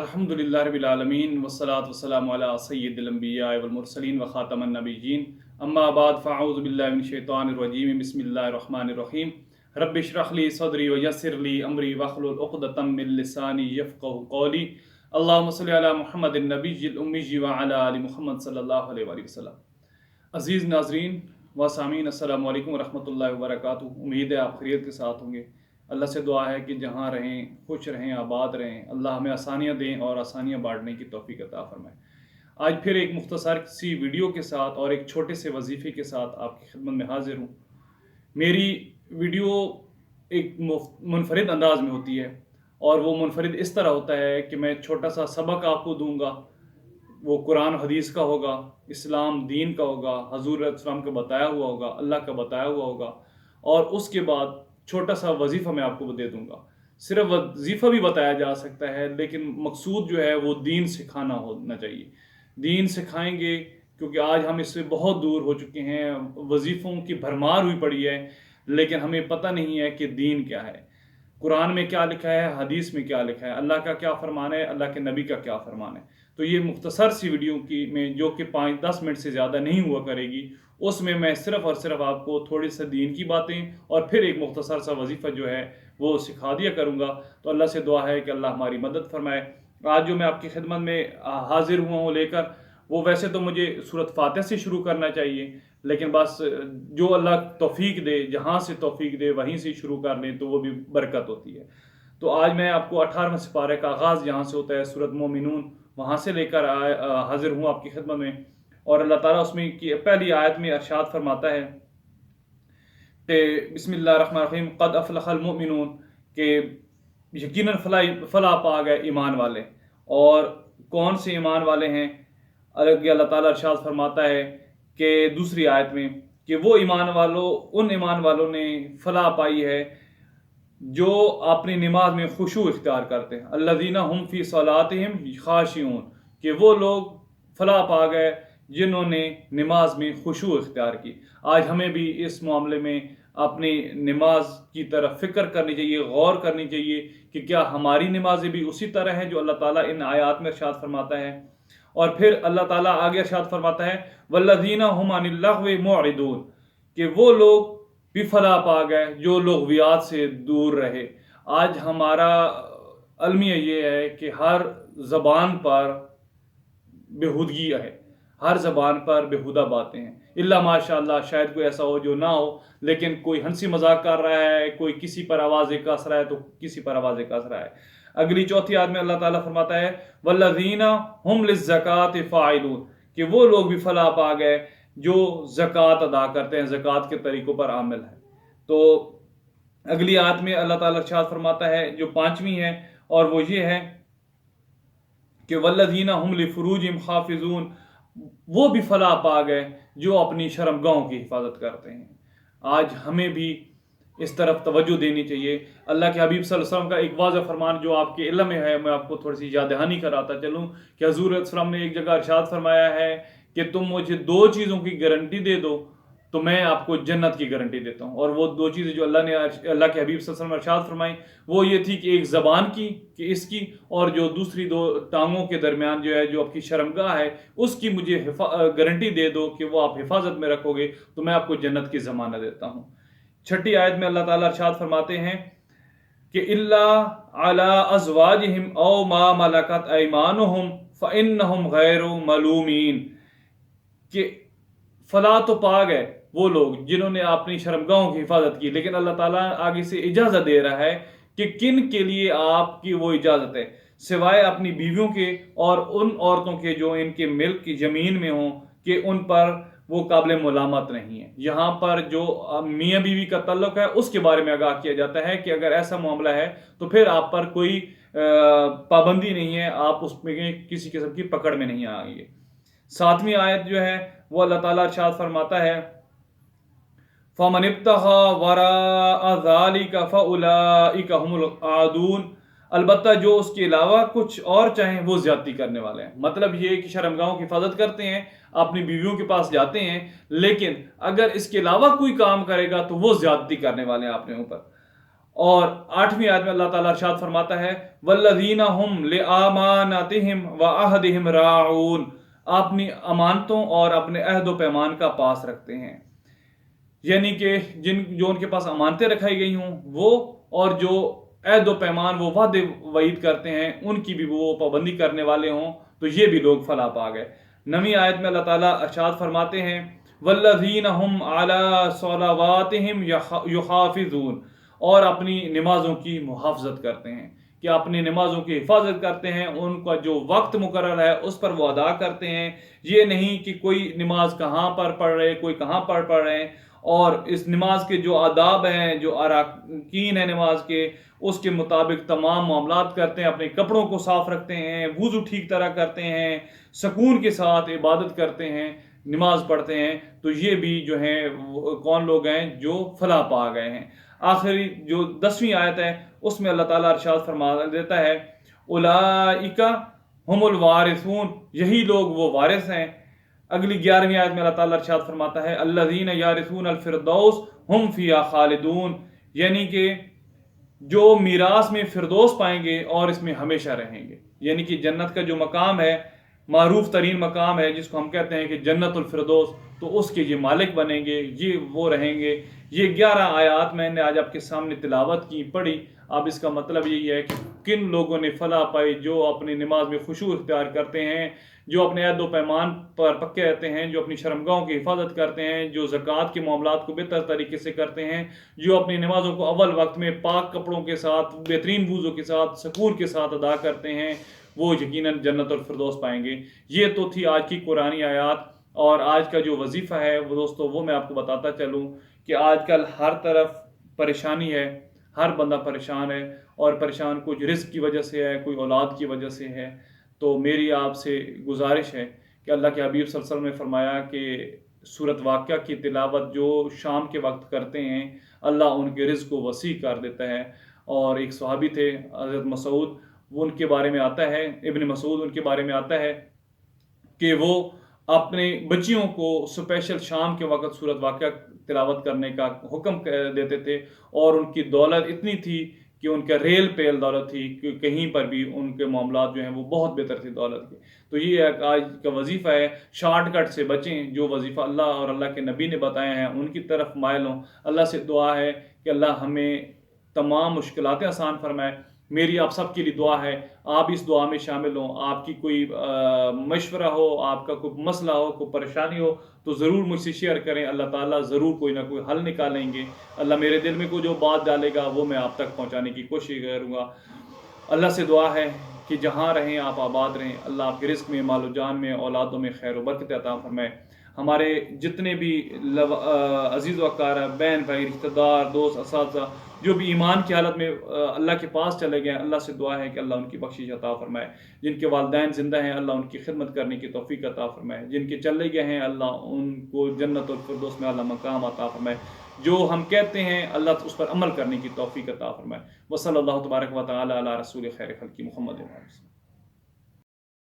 الحمدللہ رب العالمین والصلاة والسلام علی سید الانبیاء والمرسلین وخاتم النبیین اما بعد فاعوذ باللہ من الشیطان الرجیم بسم اللہ الرحمن الرحیم رب اشرح لی صدری ویسر لی امری واحلل عقدۃ من لسانی یفقہوا قولی اللہم صلی علی محمد النبی الامی وعلی آل محمد صلی اللہ علیہ وآلہ وسلم۔ عزیز ناظرین و سامعین، السلام علیکم ورحمۃ اللہ وبرکاتہ۔ امید ہے آپ خیریت کے ساتھ ہوں گے۔ اللہ سے دعا ہے کہ جہاں رہیں خوش رہیں، آباد رہیں، اللہ ہمیں آسانیاں دیں اور آسانیاں بانٹنے کی توفیق عطا فرمائے۔ آج پھر ایک مختصر سی ویڈیو کے ساتھ اور ایک چھوٹے سے وظیفے کے ساتھ آپ کی خدمت میں حاضر ہوں۔ میری ویڈیو ایک منفرد انداز میں ہوتی ہے، اور وہ منفرد اس طرح ہوتا ہے کہ میں چھوٹا سا سبق آپ کو دوں گا، وہ قرآن حدیث کا ہوگا، اسلام دین کا ہوگا، حضور علیہ السلام کا بتایا ہوا ہوگا، اللہ کا بتایا ہوا ہوگا، اور اس کے بعد چھوٹا سا وظیفہ میں آپ کو دے دوں گا۔ صرف وظیفہ بھی بتایا جا سکتا ہے، لیکن مقصود جو ہے وہ دین سکھانا ہونا چاہیے۔ دین سکھائیں گے، کیونکہ آج ہم اس سے بہت دور ہو چکے ہیں، وظیفوں کی بھرمار ہوئی پڑی ہے، لیکن ہمیں پتہ نہیں ہے کہ دین کیا ہے، قرآن میں کیا لکھا ہے، حدیث میں کیا لکھا ہے، اللہ کا کیا فرمان ہے، اللہ کے نبی کا کیا فرمان ہے۔ تو یہ مختصر سی ویڈیو کی میں جو کہ 5-10 منٹ سے زیادہ نہیں ہوا کرے گی، اس میں صرف اور صرف آپ کو تھوڑی سے دین کی باتیں اور پھر ایک مختصر سا وظیفہ جو ہے وہ سکھا دیا کروں گا۔ تو اللہ سے دعا ہے کہ اللہ ہماری مدد فرمائے۔ آج جو میں آپ کی خدمت میں حاضر ہوا ہوں لے کر، وہ ویسے تو مجھے سورۃ فاتحہ سے شروع کرنا چاہیے، لیکن بس جو اللہ توفیق دے، جہاں سے توفیق دے وہیں سے شروع کر لیں تو وہ بھی برکت ہوتی ہے۔ تو آج میں آپ کو 18ویں سپارے کا آغاز جہاں سے ہوتا ہے، سورۃ مومنون، وہاں سے لے کر حاضر ہوں آپ کی خدمت میں۔ اور اللہ تعالیٰ اس میں کی پہلی آیت میں ارشاد فرماتا ہے کہ بسم اللہ الرحمن الرحیم قد افلح المؤمنون، کہ یقیناً فلاح پا گئے ایمان والے۔ اور کون سے ایمان والے ہیں؟ اللہ تعالیٰ ارشاد فرماتا ہے کہ دوسری آیت میں کہ وہ ان ایمان والوں نے فلاح پائی ہے جو اپنی نماز میں خشوع اختیار کرتے ہیں۔ الذین هم فی صلاتہم خاشعون، کہ وہ لوگ فلاح پا گئے جنہوں نے نماز میں خشوع اختیار کی۔ آج ہمیں بھی اس معاملے میں اپنی نماز کی طرف فکر کرنی چاہیے، غور کرنی چاہیے کہ کیا ہماری نمازیں بھی اسی طرح ہیں جو اللہ تعالیٰ ان آیات میں ارشاد فرماتا ہے۔ اور پھر اللہ تعالیٰ آگے ارشاد فرماتا ہے والذین هم عن اللغو معرضون، کہ وہ لوگ بھی فلاح پا گئے جو لغویات سے دور رہے۔ آج ہمارا المیہ یہ ہے کہ ہر زبان پر بےہودگی ہے، ہر زبان پر بےہودہ باتیں ہیں، اللہ ماشاء اللہ شاید کوئی ایسا ہو جو نہ ہو، لیکن کوئی ہنسی مذاق کر رہا ہے، کوئی کسی پر آوازیں کس رہا ہے تو کسی پر آوازیں کس رہا ہے۔ اگلی چوتھی آیت میں اللہ تعالیٰ فرماتا ہے والذین هم للزکاۃ فاعلون، کہ وہ لوگ بھی فلاح پا گئے جو زکوٰۃ ادا کرتے ہیں، زکوٰۃ کے طریقوں پر عامل ہیں۔ تو اگلی آیت میں اللہ تعالیٰ ارشاد فرماتا ہے جو 5ویں ہے، اور وہ یہ ہے کہ والذین هم لفروجہم حافظون، وہ بھی فلاح پا گئے جو اپنی شرمگاہوں کی حفاظت کرتے ہیں۔ آج ہمیں بھی اس طرف توجہ دینی چاہیے۔ اللہ کے حبیب صلی اللہ علیہ وسلم کا ایک واضح فرمان جو آپ کے علم میں ہے، میں آپ کو تھوڑی سی یاد دہانی کراتا چلوں کہ حضور علیہ السلام نے ایک جگہ ارشاد فرمایا ہے کہ تم مجھے 2 چیزوں کی گارنٹی دے دو تو میں آپ کو جنت کی گارنٹی دیتا ہوں۔ اور وہ 2 چیزیں جو اللہ کے حبیب صلی اللہ علیہ وسلم نے ارشاد فرمائی وہ یہ تھی کہ ایک زبان کی، کہ اس کی، اور جو دوسری 2 ٹانگوں کے درمیان جو ہے، جو آپ کی شرمگاہ ہے، اس کی مجھے گارنٹی دے دو کہ وہ آپ حفاظت میں رکھو گے تو میں آپ کو جنت کی ضمانت دیتا ہوں۔ 6ٹھی آیت میں اللہ تعالیٰ ارشاد فرماتے ہیں کہ الا علی ازواجہم او ما ملکت ایمانہم فانہم غیر ملومین، کہ فلاح تو پا گئے وہ لوگ جنہوں نے اپنی شرمگاہوں کی حفاظت کی، لیکن اللہ تعالیٰ آگے سے اجازت دے رہا ہے کہ کن کے لیے آپ کی وہ اجازت ہے، سوائے اپنی بیویوں کے اور ان عورتوں کے جو ان کے ملک کی زمین میں ہوں، کہ ان پر وہ قابل ملامت نہیں ہے۔ یہاں پر جو میاں بیوی کا تعلق ہے اس کے بارے میں آگاہ کیا جاتا ہے کہ اگر ایسا معاملہ ہے تو پھر آپ پر کوئی پابندی نہیں ہے، آپ اس میں کسی قسم کی پکڑ میں نہیں آئیں گے۔ 7ویں آیت جو ہے وہ اللہ تعالیٰ ارشاد فرماتا ہے فَمَنِ ابْتَغَىٰ وَرَاءَ ذَلِكَ فَأُولَٰئِكَ هُمُ الْعَادُونَ، البتہ جو اس کے علاوہ کچھ اور چاہیں وہ زیادتی کرنے والے ہیں۔ مطلب یہ کہ شرمگاہوں کی حفاظت کرتے ہیں، اپنی بیویوں کے پاس جاتے ہیں، لیکن اگر اس کے علاوہ کوئی کام کرے گا تو وہ زیادتی کرنے والے ہیں اپنے اوپر۔ اور 8ویں آیت میں اللہ تعالیٰ ارشاد فرماتا ہے والذین ہم لاماناتہم وعہدہم راعون، اپنی امانتوں اور اپنے عہد و پیمان کا پاس رکھتے ہیں، یعنی کہ جو ان کے پاس امانتیں رکھائی گئی ہوں وہ، اور جو عہد و پیمان وہ وعدے وعید کرتے ہیں ان کی بھی وہ پابندی کرنے والے ہوں، تو یہ بھی لوگ فلاح پا گئے۔ 9ویں آیت میں اللہ تعالیٰ ارشاد فرماتے ہیں والذین ہم علی صلواتہم یحافظون، اور اپنی نمازوں کی محافظت کرتے ہیں، کہ اپنی نمازوں کی حفاظت کرتے ہیں، ان کا جو وقت مقرر ہے اس پر وہ ادا کرتے ہیں۔ یہ نہیں کہ کوئی نماز کہاں پر پڑھ رہے، کوئی کہاں پر پڑھ رہے ہیں، اور اس نماز کے جو آداب ہیں، جو اراکین ہیں نماز کے، اس کے مطابق تمام معاملات کرتے ہیں، اپنے کپڑوں کو صاف رکھتے ہیں، وضو ٹھیک طرح کرتے ہیں، سکون کے ساتھ عبادت کرتے ہیں، نماز پڑھتے ہیں، تو یہ بھی جو ہیں کون لوگ ہیں جو فلاح پا گئے ہیں۔ آخری جو 10ویں آیت ہے اس میں اللہ تعالیٰ ارشاد فرما دیتا ہے اولئک ہم الوارثون، یہی لوگ وہ وارث ہیں۔ اگلی 11ویں آیت میں اللہ تعالیٰ ارشاد فرماتا ہے الذین یارثون الفردوس ہم فیہا خالدون، یعنی کہ جو میراث میں فردوس پائیں گے اور اس میں ہمیشہ رہیں گے، یعنی کہ جنت کا جو مقام ہے، معروف ترین مقام ہے جس کو ہم کہتے ہیں کہ جنت الفردوس، تو اس کے یہ مالک بنیں گے، یہ وہ رہیں گے۔ یہ 11 آیات میں نے آج آپ کے سامنے تلاوت کی، پڑھی۔ اب اس کا مطلب یہی ہے کہ کن لوگوں نے فلاح پائی، جو اپنی نماز میں خشوع اختیار کرتے ہیں، جو اپنے عہد و پیمان پر پکے رہتے ہیں، جو اپنی شرمگاہوں کی حفاظت کرتے ہیں، جو زکوٰۃ کے معاملات کو بہتر طریقے سے کرتے ہیں، جو اپنی نمازوں کو اول وقت میں پاک کپڑوں کے ساتھ، بہترین وضو کے ساتھ، سکون کے ساتھ ادا کرتے ہیں، وہ یقیناً جنت الفردوس پائیں گے۔ یہ تو تھی آج کی قرآنی آیات، اور آج کا جو وظیفہ ہے وہ دوستو وہ میں آپ کو بتاتا چلوں کہ آج کل ہر طرف پریشانی ہے، ہر بندہ پریشان ہے، اور پریشان کچھ رزق کی وجہ سے ہے، کوئی اولاد کی وجہ سے ہے۔ تو میری آپ سے گزارش ہے کہ اللہ کے حبیب صلی اللہ علیہ وسلم نے فرمایا کہ سورۃ واقعہ کی تلاوت جو شام کے وقت کرتے ہیں اللہ ان کے رزق کو وسیع کر دیتا ہے۔ اور ایک صحابی تھے حضرت مسعود، وہ ان کے بارے میں آتا ہے، ابن مسعود ان کے بارے میں آتا ہے کہ وہ اپنے بچیوں کو اسپیشل شام کے وقت سورۃ واقعہ تلاوت کرنے کا حکم دیتے تھے، اور ان کی دولت اتنی تھی کہ ان کا ریل پیل دولت تھی کہ کہیں پر بھی ان کے معاملات جو ہیں وہ بہت بہتر تھی دولت کے۔ تو یہ آج کا وظیفہ ہے، شارٹ کٹ سے بچیں، جو وظیفہ اللہ اور اللہ کے نبی نے بتایا ہیں ان کی طرف مائل ہوں۔ اللہ سے دعا ہے کہ اللہ ہمیں تمام مشکلاتیں آسان فرمائے۔ میری آپ سب کے لیے دعا ہے، آپ اس دعا میں شامل ہوں۔ آپ کی کوئی مشورہ ہو، آپ کا کوئی مسئلہ ہو، کوئی پریشانی ہو، تو ضرور مجھ سے شیئر کریں، اللہ تعالیٰ ضرور کوئی نہ کوئی حل نکالیں گے۔ اللہ میرے دل میں کوئی جو بات ڈالے گا وہ میں آپ تک پہنچانے کی کوشش کروں گا۔ اللہ سے دعا ہے کہ جہاں رہیں آپ آباد رہیں، اللہ آپ کے رزق میں، مال و جان میں، اولادوں میں خیر و برکت عطا فرمائے۔ ہمارے جتنے بھی عزیز و اقارب، بہن بھائی، رشتہ دار، دوست، اساتذہ جو بھی ایمان کی حالت میں اللہ کے پاس چلے گئے، اللہ سے دعا ہے کہ اللہ ان کی بخشش عطا فرمائے۔ جن کے والدین زندہ ہیں اللہ ان کی خدمت کرنے کی توفیق عطا فرمائے، جن کے چلے گئے ہیں اللہ ان کو جنت الفردوس میں اللہ مقام عطا فرمائے۔ جو ہم کہتے ہیں اللہ اس پر عمل کرنے کی توفیق عطا فرمائے۔ وصلی اللہ تبارک و تعالی علی رسول خیر خلق محمد۔